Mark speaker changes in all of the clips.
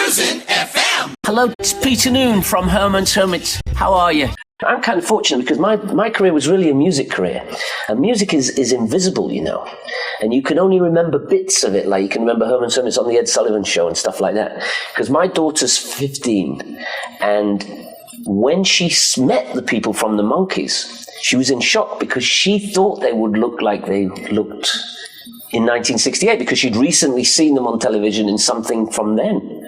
Speaker 1: Cruisin FM.
Speaker 2: Hello, it's Peter Noon from HERMAN'S, HERMITS. How are you? I'm kind of fortunate because my career was really a music career. And music is invisible, you know. And you can only remember bits of it, like you can remember HERMAN'S, HERMITS on the Ed Sullivan Show and stuff like that. Because my daughter's 15, and when she met the people from the Monkees, she was in shock because she thought they would look like they looked in 1968 because she'd recently seen them on television in something from then.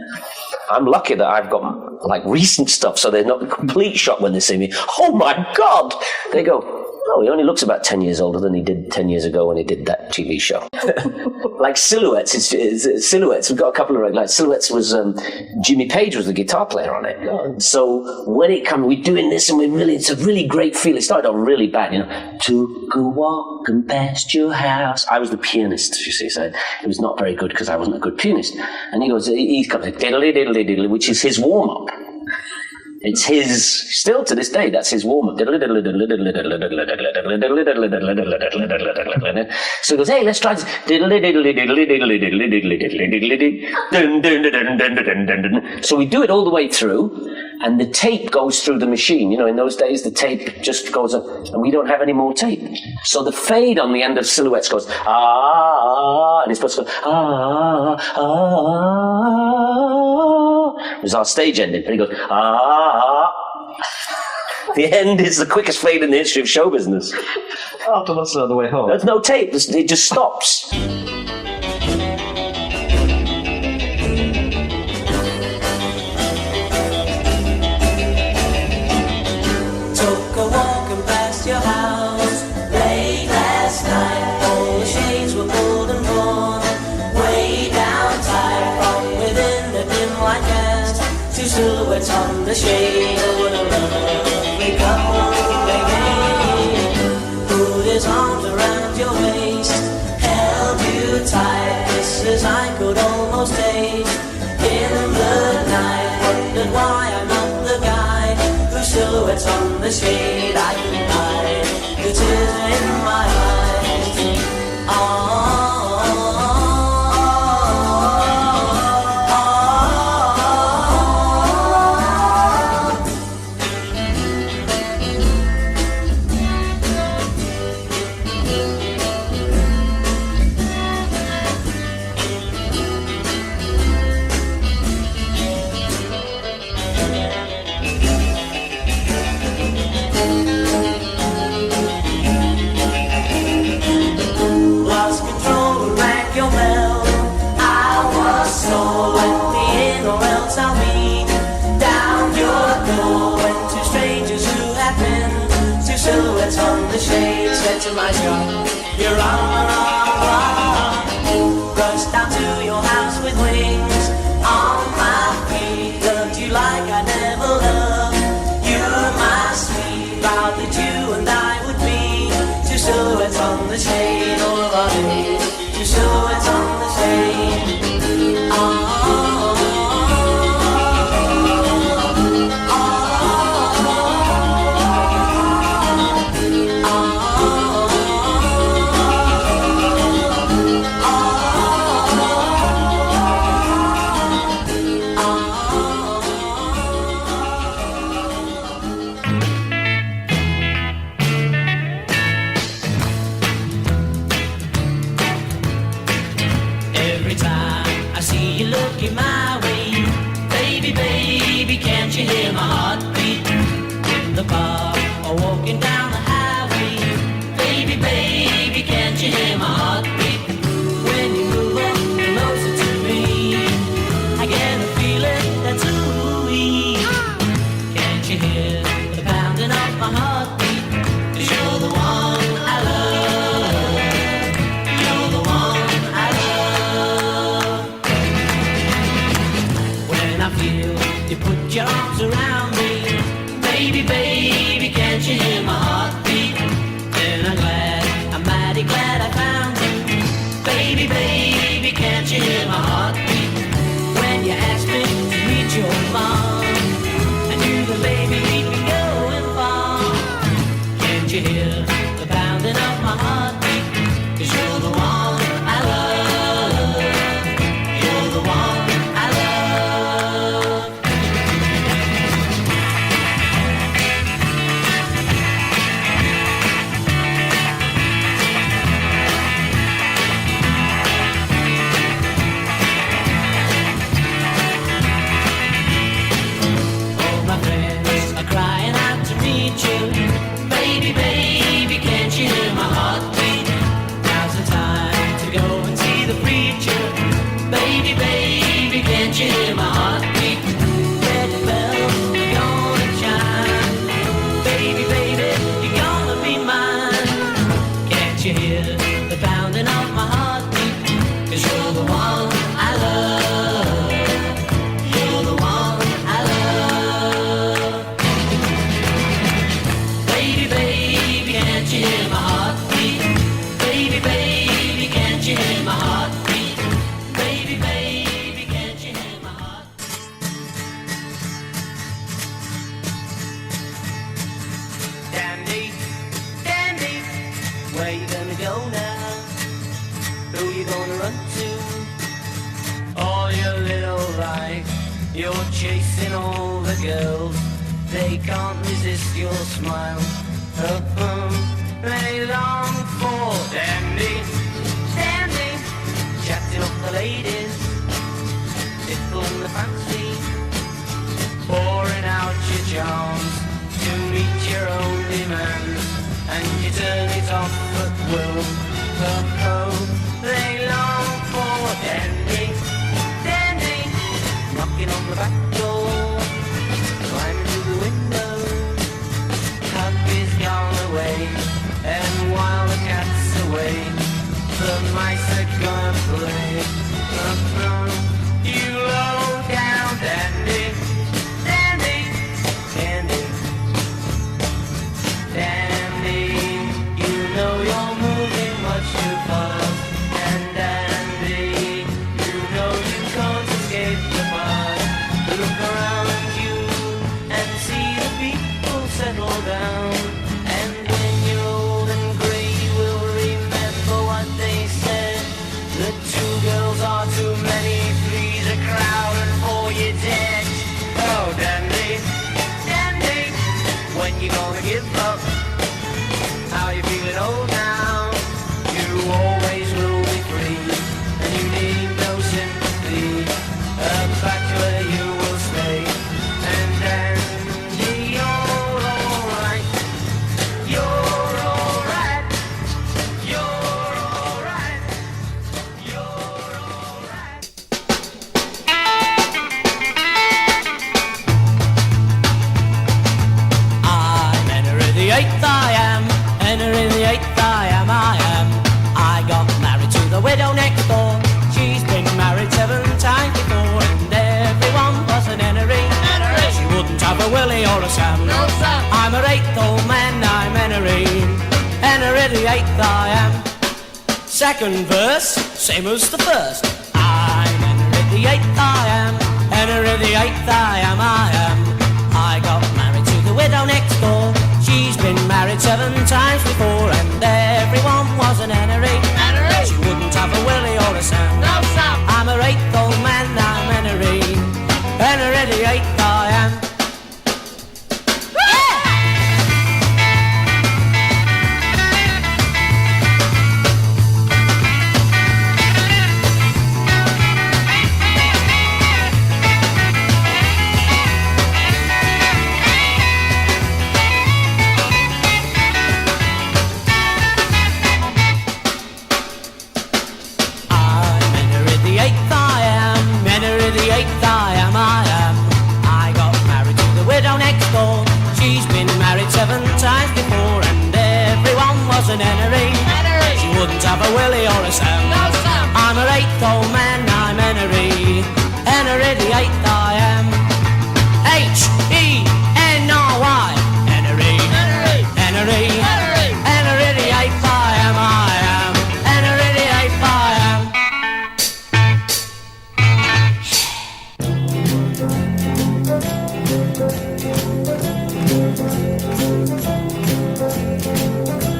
Speaker 2: I'm lucky that I've got like recent stuff, so they're not a complete shock when they see me. Oh my God! They go, oh, he only looks about 10 years older than he did 10 years ago when he did that TV show. Like Silhouettes, it's Silhouettes. We've got a couple of like Silhouettes was Jimmy Page was the guitar player on it. So when it comes, we're doing this and it's a really great feel. It started off really bad, you know. Took a walk and past your house. I was the pianist, you see, so it was not very good because I wasn't a good pianist. And he goes, he comes like diddly diddly diddly, which is his warm up. It's his, still to this day, that's his warm-up. So he goes, hey, let's try this. So we do it all the way through, and the tape goes through the machine. You know, in those days, the tape just goes up, and we don't have any more tape. So the fade on the end of Silhouettes goes, ah, and it's supposed to go, ah, ah. It was our stage ending, and he goes, ah. The end is the quickest fade in the history of show business.
Speaker 3: After that's the way home.
Speaker 2: There's no tape, it just stops.
Speaker 4: Took a walk and past your house late last night. All the shades were pulled and drawn way down tight. From within the dim light cast two silhouettes on the shade. Oh, what a lovely couple they made. Put his arms around your waist, held you tight. Kisses I could almost taste in the night. Wondered why I'm not the guy whose silhouettes on the shade I can hide. The tears in my eyes. Oh. Silhouettes on the shade said to my shop, you're on. Rushed down to your house with wings on my feet. Loved you like I never loved you, my sweet. Vowed that you and I would be two silhouettes on the shade. All of our days, two silhouettes on the shade. Oh. You hear my heartbeat in the bar or walking down the highway. Baby, baby, can't you hear my heartbeat? When you move up closer to me, I get a feeling that's ooey. Can't you hear the pounding of my heartbeat? 'Cause you're the one I love. You're the one I love. When I feel you put your arms around me, baby, baby, can't you hear my heartbeat? Then I'm mighty glad I found you. Baby, baby, can't you hear my heartbeat? When you asked me to meet your mom, I knew the baby we'd be going far. Can't you hear the pounding of my heartbeat? 'Cause you're the one I love. You're the one I love. You're chasing all the girls, they can't resist your smile. They long for dandy, standing, chatting up the ladies, tickling the fancy, pouring out your charms to meet your own demands, and you turn it off at will. They long for dandy, dandy, knocking on the back door, climbing through the window. Hubby's gone away, and while the cat's away, the mice are gonna play. You low down dandy, dandy, dandy, dandy. You know you're moving much too fast, and dandy, you know you can't escape the past. Look around you and see the people settle down, and when you're old and grey you will remember what they said. The two girls are too many, three's a crowd, and four you're dead. Oh dandy, dandy, when you gonna give up? How you feeling old now? You always will be free, and you need no sympathy. A bachelor you will stay, and dandy, you're alright. You're alright. You're alright. You're alright. I'm Henry the Eighth, I am. Henry the Eighth, I am. I got married to the widow next door. She's been married 7 times before, and everyone was an Henry. She wouldn't have a Willie or a Sam. No, Sam. I'm her 8th old man, I'm Henry. Henry the Eighth, I am. Second verse, same as the first. I'm Henry the Eighth, I am. Henry the Eighth, I am. I got married to the widow next door. She's been married 7 times before, and everyone was an Henry. She wouldn't have a Willie or a Sam. No, Sam. I'm her 8th old man, I'm Henry. Henry the Eighth, I am. I got married to the widow next door. She's been married 7 times before, and everyone was an Henry. She wouldn't have a Willie or a Sam. No, Sam. I'm her 8th old man, I'm Henry. Henry the Eighth, I am. Henry. Henry. Henry. Henry the Eighth, I am. Henry the Eighth, I am.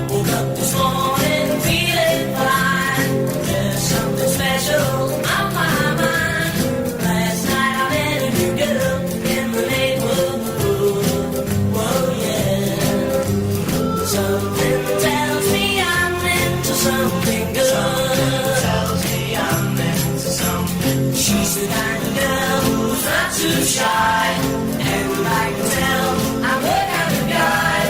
Speaker 4: Woke up this morning feeling fine. There's something special on my mind. Last night I met a new girl in the neighborhood. Whoa, yeah. Something tells me I'm into something good. Something tells me I'm into something. She's the kind of girl who's not too shy, and I can tell I'm the kind of guy.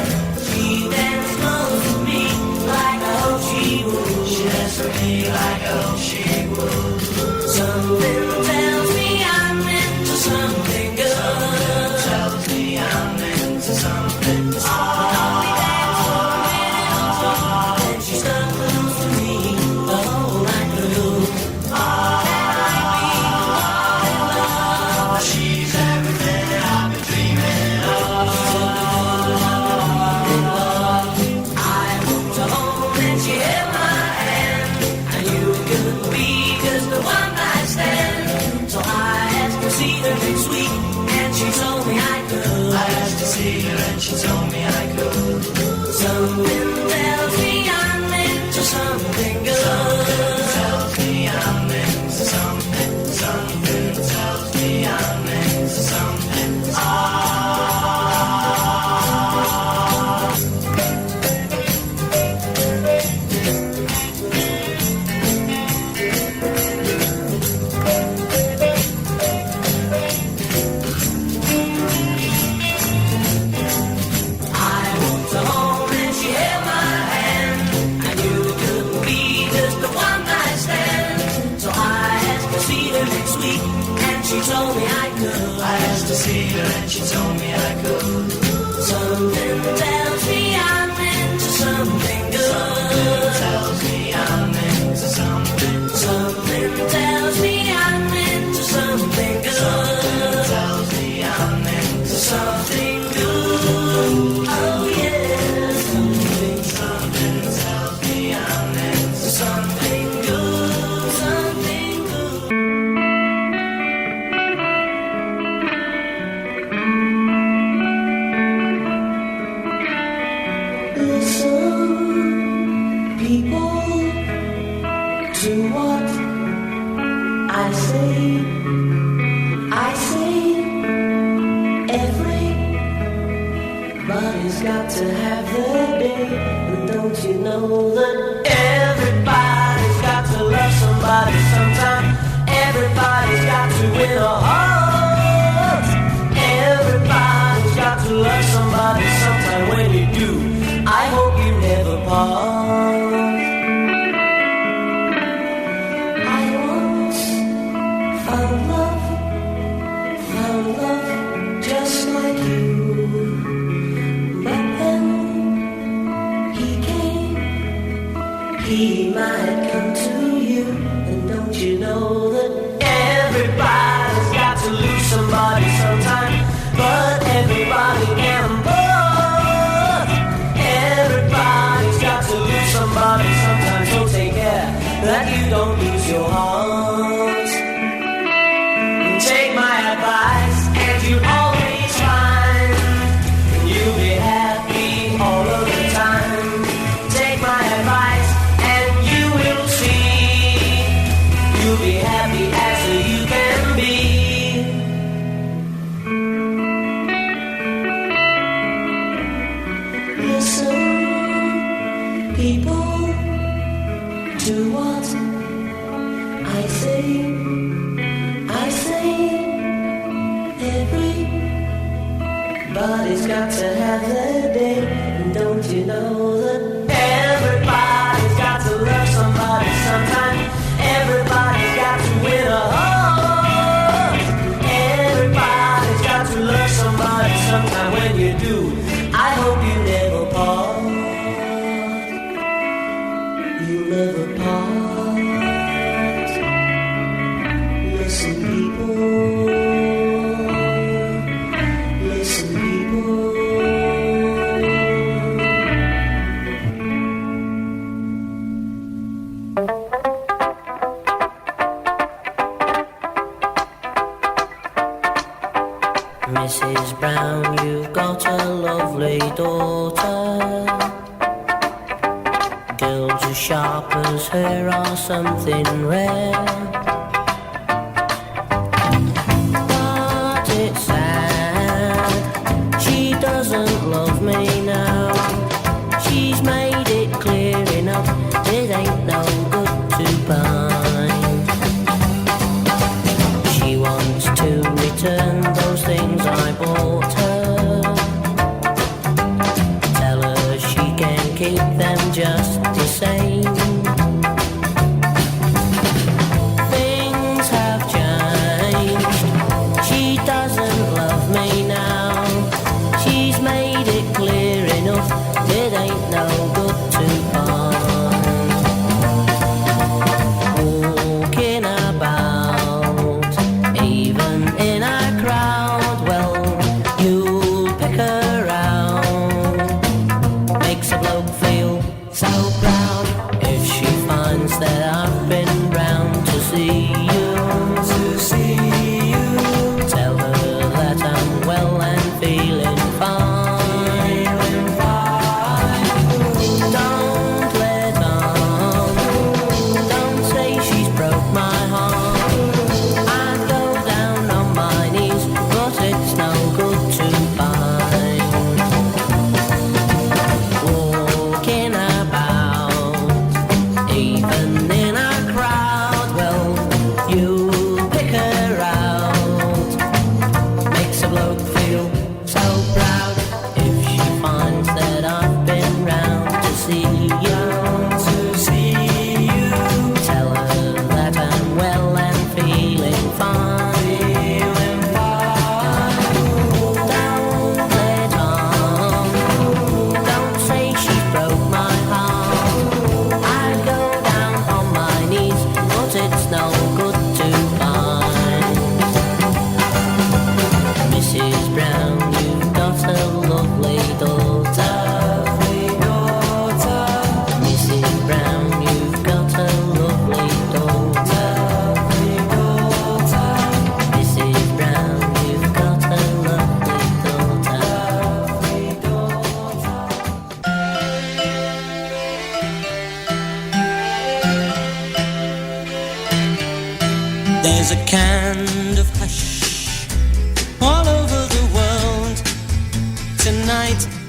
Speaker 4: She dances close to me like I hope she would. She dances for me like I hope she would. Something tells me I'm into something good. Something tells me I'm into something. We dance for a minute or two, then she stuck close to me the whole night through. Can I be all in love? She's everything I've been dreaming of. I walked her home and she held my hand. I knew it couldn't be just a one night stand. So I asked to see her next week, and she told me I could. I asked to see her and she told me I could. Something tells me I'm into something good. Something tells me I'm into something. Something tells me I'm into She told me I could.
Speaker 1: I asked to see her and she told me I could.
Speaker 4: Something tells me I'm into something good.
Speaker 1: Something tells me I'm into something.
Speaker 4: Something tells me I'm into something good.
Speaker 1: Something tells me I'm into
Speaker 4: Something good. Oh yeah.
Speaker 1: something tells me I'm into
Speaker 4: Something good. Something good. Listen, people, to what I say. I say everybody's got to have their day. And don't you know that everybody's got to love somebody sometime? Everybody's got to win a heart. Everybody's got to love somebody sometime. When you do, I hope you never part. I once found love just like you. But then he came, he might come to you. And don't you know that everybody's got to lose somebody sometime? But everybody can both. Everybody's got to lose somebody sometime. So take care that you don't lose your heart. Take my advice and you'll always find you'll be happy all of the time. Take my advice and you will see you'll be happy as you can be. Listen, people, to what I say. I say everybody's got to have their day. And don't you know that everybody's got to love somebody sometime? Everybody's got to win a heart. Everybody's got to love somebody sometime. When you do, I hope you never part. You never part. Listen, people. Listen, people. Mrs. Brown, you've got a lovely daughter. Girls as sharp as her are something rare. But it's sad, she doesn't love me now. She's made it clear enough, it ain't no good to buy. She wants to return those things I bought her. Tell her she can keep them just the same.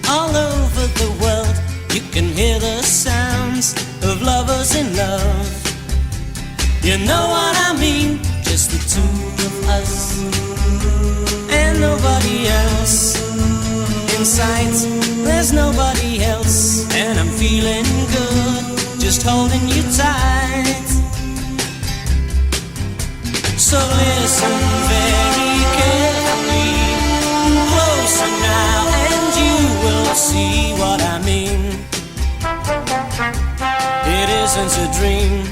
Speaker 4: all over the world. You can hear the sounds of lovers in love. You know what I mean? Just the two of us and nobody else. In sight, there's nobody else, and I'm feeling good, just holding you tight. So listen very carefully, closer now, and you will see what I mean. It isn't a dream.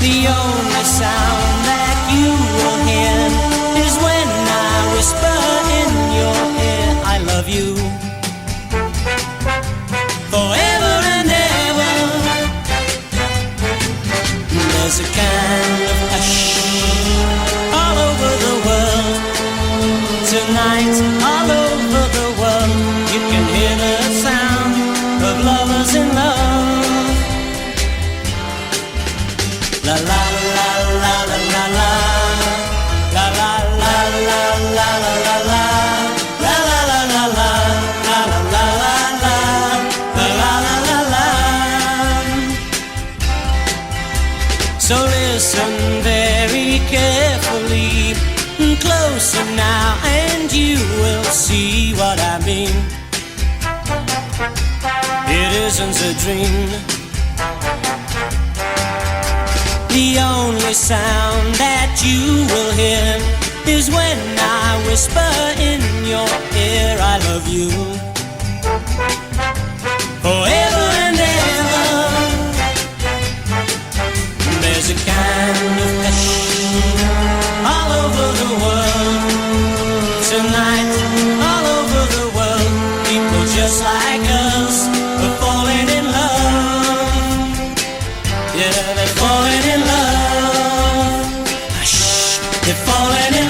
Speaker 4: The only sound that you will hear is when I whisper in your ear, I love you forever and ever. There's a kind of hush all over the world. Tonight, all over the world, you can hear the sound of lovers in love. La la la la la la la. La la la la la la la la. La la la la la la la la la. La la la la la. So listen very carefully, closer now, and you will see what I mean. It isn't a dream. The only sound that you will hear is when I whisper in your ear, I love you forever and ever. There's a kind of hush all over the world. Tonight, all over the world, people just like us are falling in love. Yeah, they're falling in love. Hush, they're falling in love.